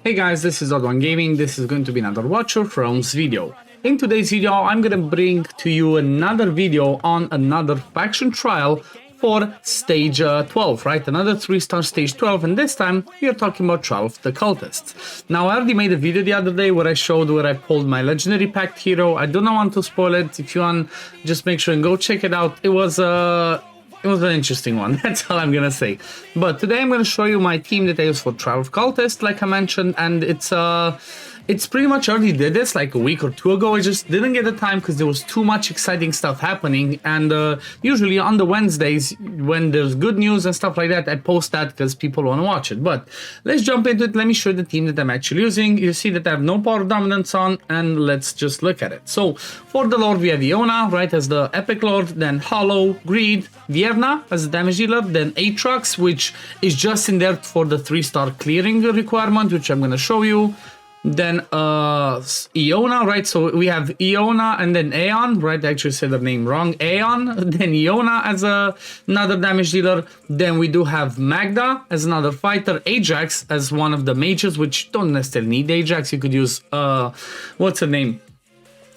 Hey guys, this is OddOneGaming. This is going to be another Watch of REALMS video. In today's video, I'm gonna bring to you another video on another faction trial for stage 12, right? Another 3-star stage 12, and this time we are talking about Trial of the Cultists. Now, I already made a video the other day where I pulled my legendary packed hero. I do not want to spoil it. If you want, just make sure and go check it out. It was an interesting one, that's all I'm gonna say. But today I'm gonna show you my team that I use for Trial of Cultists, like I mentioned, and it's pretty much already did this like a week or two ago. I just didn't get the time because there was too much exciting stuff happening, and usually on the Wednesdays when there's good news and stuff like that, I post that because people want to watch it. But let's jump into it. Let me show you the team that I'm actually using. You see that I have no power dominance on, and let's just look at it. So for the Lord we have Iona, right, as the Epic Lord, then Hollow, Greed, Vierna as the damage dealer, then Aatrox, which is just in there for the 3-star clearing requirement, which I'm gonna show you. Then Iona, right? So we have Iona and then Aeon, right? I actually said the name wrong. Aeon, then Iona as another damage dealer. Then we do have Magda as another fighter, Ajax as one of the mages, which don't necessarily need Ajax. You could use what's her name?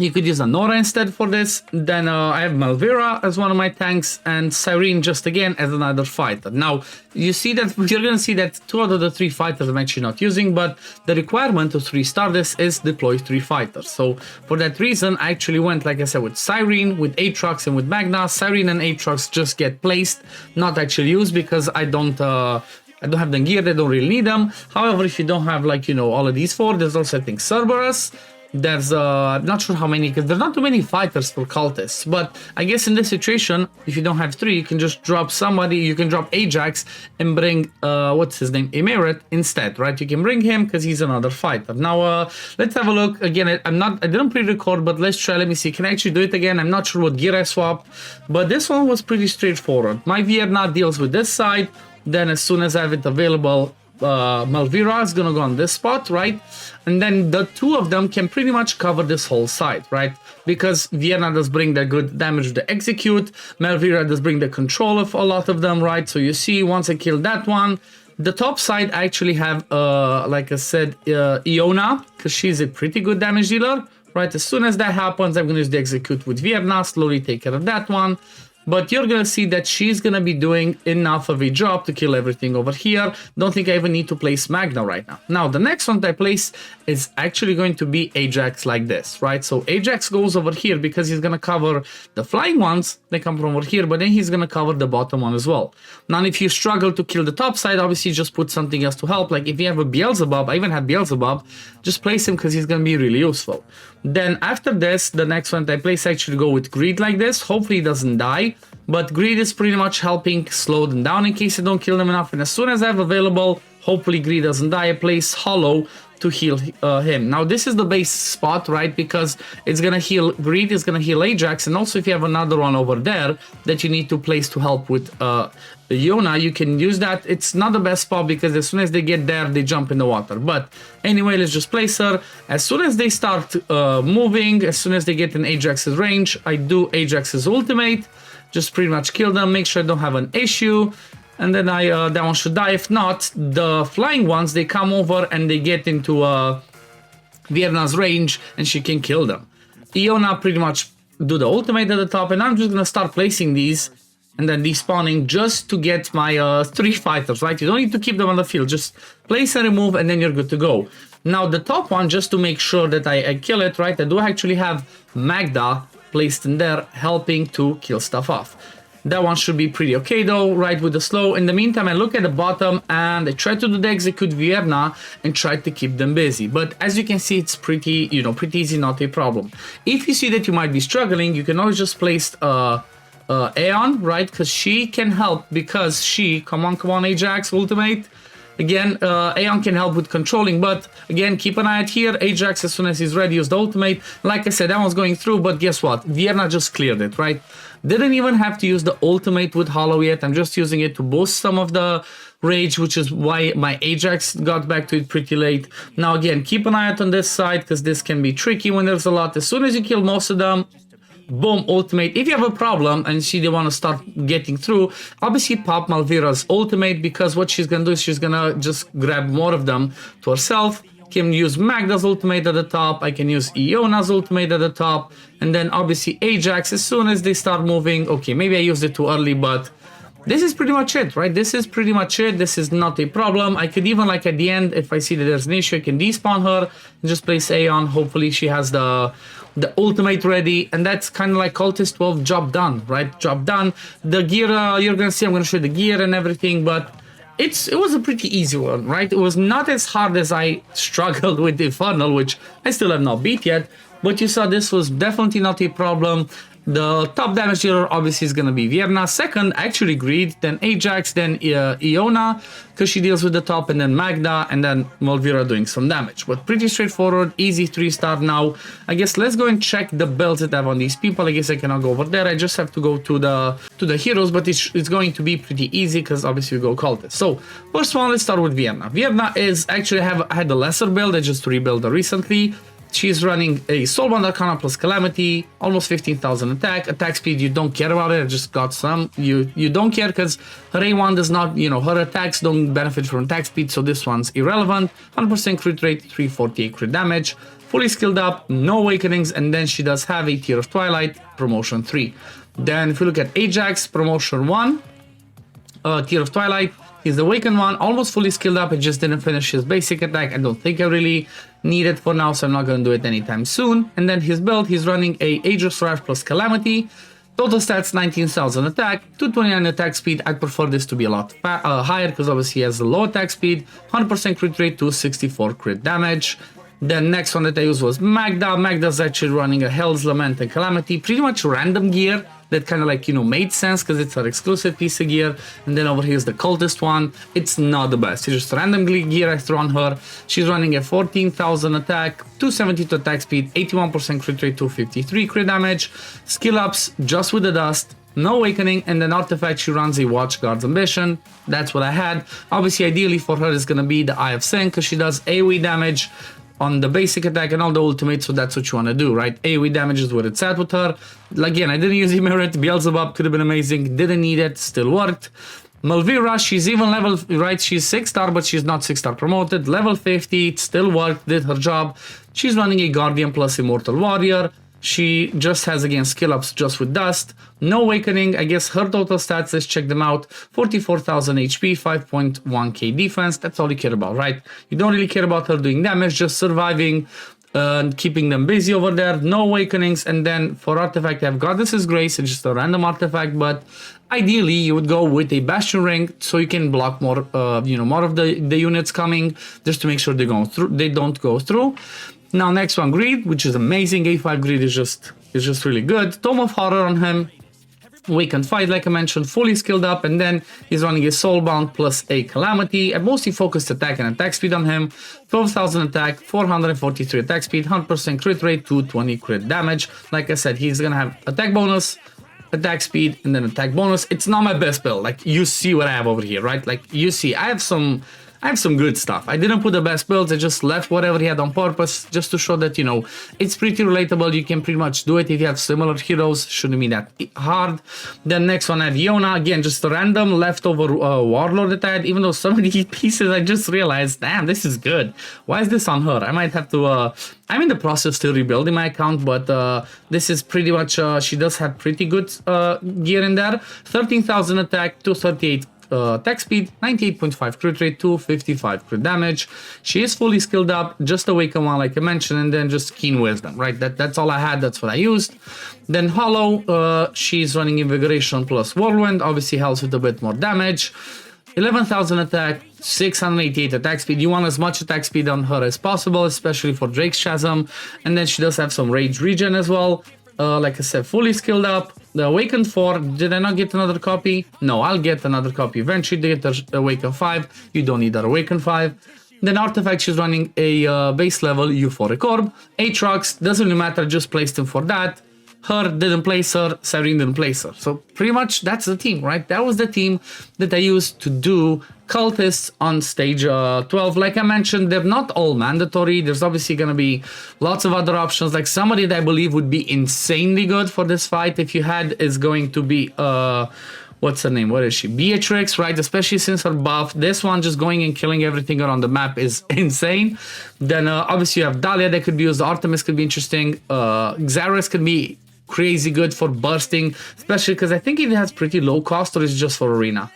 You could use Anora instead for this. Then I have Malvira as one of my tanks, and Cyrene just again as another fighter. Now, you see that you're going to see that 2 out of the 3 fighters I'm actually not using, but the requirement to 3-star this is deploy 3 fighters. So for that reason, I actually went, like I said, with Cyrene, with Aatrox, and with Magna. Cyrene and Aatrox just get placed, not actually used, because I don't have the gear, they don't really need them. However, if you don't have, like, you know, all of these 4, there's also, I think, Cerberus. There's I'm not sure how many, because there's not too many fighters for Cultists, but I guess in this situation, if you don't have 3, you can just drop somebody. You can drop Ajax and bring what's his name, Emerit instead, right? You can bring him because he's another fighter. Now let's have a look again. I didn't pre-record, but let's try. Let me see, can I actually do it again? I'm not sure what gear I swap, but this one was pretty straightforward. My Vierna deals with this side, then as soon as I have it available, Malvira is gonna go on this spot, right? And then the 2 of them can pretty much cover this whole side, right? Because Vierna does bring the good damage to the execute, Malvira does bring the control of a lot of them, right? So you see, once I kill that one, the top side I actually have, like I said, Iona, because she's a pretty good damage dealer, right? As soon as that happens, I'm gonna use the execute with Vierna, slowly take care of that one. But you're going to see that she's going to be doing enough of a job to kill everything over here. Don't think I even need to place Magna right now. Now, the next one that I place is actually going to be Ajax like this, right? So Ajax goes over here because he's going to cover the flying ones. They come from over here, but then he's going to cover the bottom one as well. Now, if you struggle to kill the top side, obviously just put something else to help. Like if you have a Beelzebub, I even have Beelzebub, just place him because he's going to be really useful. Then after this, the next one that I place, actually go with Greed like this. Hopefully he doesn't die, but Greed is pretty much helping slow them down in case I don't kill them enough. And as soon as I have available, hopefully Greed doesn't die, I place Hollow to heal him. Now this is the base spot, right? Because it's gonna heal Greed, is gonna heal Ajax, and also if you have another one over there that you need to place to help with Iona, you can use that. It's not the best spot because as soon as they get there, they jump in the water. But anyway, let's just place her. As soon as they start moving, as soon as they get in Ajax's range, I do Ajax's ultimate, just pretty much kill them, make sure I don't have an issue. And then that one should die. If not, the flying ones, they come over and they get into Vierna's range and she can kill them. Iona pretty much do the ultimate at the top, and I'm just gonna start placing these and then despawning just to get my 3 fighters, right? You don't need to keep them on the field, just place and remove and then you're good to go. Now the top one, just to make sure that I kill it, right? I do actually have Magda placed in there helping to kill stuff off. That one should be pretty okay though, right, with the slow. In the meantime, I look at the bottom and I try to do the execute Vierna and try to keep them busy. But as you can see, it's pretty, you know, pretty easy, not a problem. If you see that you might be struggling, you can always just place Aeon, right, because she can help, because she, come on Ajax, ultimate. Again, Aeon can help with controlling, but again, keep an eye out here. Ajax, as soon as he's ready, use the ultimate. Like I said, that one's going through, but guess what? Vierna just cleared it, right? Didn't even have to use the ultimate with Hollow yet. I'm just using it to boost some of the rage, which is why my Ajax got back to it pretty late. Now, again, keep an eye out on this side, because this can be tricky when there's a lot. As soon as you kill most of them, boom, ultimate. If you have a problem and see they want to start getting through, obviously pop Malvira's ultimate, because what she's gonna do is she's gonna just grab more of them to herself. Can use Magda's ultimate at the top, I can use Iona's ultimate at the top, and then obviously Ajax as soon as they start moving. Okay, maybe I used it too early, but this is pretty much it, right? This is pretty much it. This is not a problem. I could even, like, at the end, if I see that there's an issue, I can despawn her and just place Aeon. Hopefully she has the ultimate ready, and that's kind of like Cultist 12, job done, right? Job done. The gear, you're gonna see, I'm gonna show you the gear and everything, but it was a pretty easy one, right? It was not as hard as I struggled with the Infernal, which I still have not beat yet, but you saw this was definitely not a problem. The top damage dealer obviously is going to be Vierna. Second, actually Greed, then Ajax, then Iona, because she deals with the top, and then Magda, and then Malvira doing some damage. But pretty straightforward, easy 3-star now. I guess let's go and check the builds that I have on these people. I guess I cannot go over there. I just have to go to the heroes, but it's going to be pretty easy because obviously we go Cultists. So first one, let's start with Vierna. Vierna is actually had a lesser build. I just rebuilt her recently. She's running a Soulbound Arcana plus Calamity, almost 15,000 attack speed. You don't care about it. I just got some. You don't care because her A1 does not, you know, her attacks don't benefit from attack speed, so this one's irrelevant. 100% crit rate, 348 crit damage, fully skilled up, no awakenings, and then she does have a Tear of Twilight, promotion 3. Then if you look at Ajax, promotion 1, Tear of Twilight. He's the awakened one, almost fully skilled up. I just didn't finish his basic attack. I don't think I really need it for now, so I'm not going to do it anytime soon. And then his build, he's running a Aegis Rush plus Calamity. Total stats 19,000 attack, 229 attack speed. I'd prefer this to be a lot higher because obviously he has a low attack speed, 100% crit rate, 264 crit damage. The next one that I used was Magda. Magda's actually running a Hell's Lament and Calamity, pretty much random gear that kind of like, you know, made sense because it's her exclusive piece of gear. And then over here is the Cultist one. It's not the best. It's just randomly gear I threw on her. She's running a 14,000 attack, 272 attack speed, 81% crit rate, 253 crit damage. Skill ups just with the dust, no awakening, and then artifact she runs a Watchguard's Ambition. That's what I had. Obviously, ideally for her is going to be the Eye of Sin because she does AoE damage on the basic attack and all the ultimates, so that's what you want to do, right? AoE damage is where it's at with her. Again, I didn't use Emerit. Beelzebub could have been amazing. Didn't need it. Still worked. Malvira, she's even level, right? She's 6-star, but she's not 6-star promoted. Level 50, it still worked, did her job. She's running a Guardian plus Immortal Warrior. She just has, again, skill ups just with dust. No awakening. I guess her total stats, let's check them out. 44,000 HP, 5.1k defense. That's all you care about, right? You don't really care about her doing damage, just surviving and keeping them busy over there. No awakenings. And then for artifact, I have Goddess's Grace. It's just a random artifact, but ideally you would go with a Bastion Ring so you can block more, more of the units coming, just to make sure they don't go through. Now next one, Greed, which is amazing. A5 Greed is just really good. Tome of Horror on him. Awakened Fight, like I mentioned, fully skilled up, and then he's running a Soulbound plus a Calamity. A mostly focused attack and attack speed on him. 12,000 attack, 443 attack speed, 100% crit rate, 220 crit damage. Like I said, he's gonna have attack bonus, attack speed, and then attack bonus. It's not my best build. Like, you see what I have over here, right? Like, you see, I have some good stuff. I didn't put the best builds. I just left whatever he had on purpose just to show that, you know, it's pretty relatable. You can pretty much do it if you have similar heroes. Shouldn't be that hard. Then next one I have Iona. Again, just a random leftover warlord that I had. Even though some of these pieces I just realized, damn, this is good. Why is this on her? I might have to... I'm in the process still rebuilding my account, but this is pretty much... she does have pretty good gear in there. 13,000 attack, 238 attack speed, 98.5 crit rate, 255 crit damage. She is fully skilled up, just awaken one like I mentioned, and then just keen wisdom, right? That's all I had, that's what I used. Then Hollow, she's running Invigoration plus Whirlwind, obviously helps with a bit more damage. 11,000 attack, 688 attack speed. You want as much attack speed on her as possible, especially for Drake's Chasm. And then she does have some rage regen as well. Like I said, fully skilled up. The Awakened 4, did I not get another copy? No, I'll get another copy eventually. They get the Awakened 5. You don't need that Awakened 5. Then Artifact, she's running a base level Euphoric Orb. Aatrox, doesn't really matter, just placed him for that. Her didn't place her, Cyrene didn't place her. So pretty much that's the team, right? That was the team that I used to do Cultists on stage 12. Like I mentioned, they're not all mandatory. There's obviously going to be lots of other options. Like somebody that I believe would be insanely good for this fight if you had is going to be what's her name? What is she? Beatrix, right? Especially since her buff. This one just going and killing everything around the map is insane. Then obviously you have Dahlia that could be used. Artemis could be interesting. Xerax could be crazy good for bursting, especially because I think it has pretty low cost, or is it just for arena?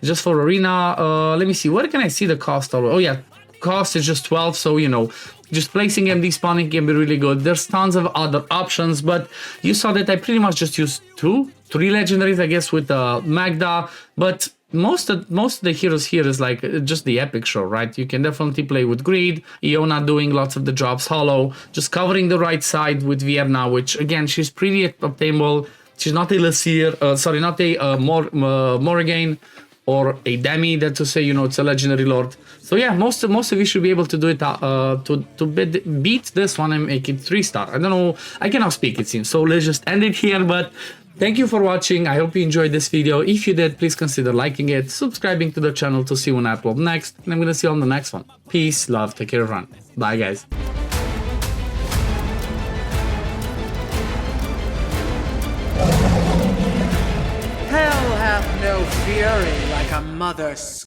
Just for arena. Let me see. Where can I see the cost? Oh yeah, cost is just 12. So you know, just placing MD spawning can be really good. There's tons of other options, but you saw that I pretty much just used 3 legendaries, I guess, with Magda. But most of the heroes here is like just the epic show, right? You can definitely play with Greed, Iona doing lots of the jobs, Hollow, just covering the right side with Vierna, which again, she's pretty obtainable. She's not a Lasir, sorry, not a Morrigan or a Demi, that to say, you know, it's a legendary lord. So yeah, most of you should be able to do it to beat this one and make it 3-star. I don't know, I cannot speak, it seems. So let's just end it here, but thank you for watching. I hope you enjoyed this video. If you did, please consider liking it, subscribing to the channel to see when I upload next, and I'm gonna see you on the next one. Peace, love, take care, everyone. Bye, guys. Hell hath no fury like a mother's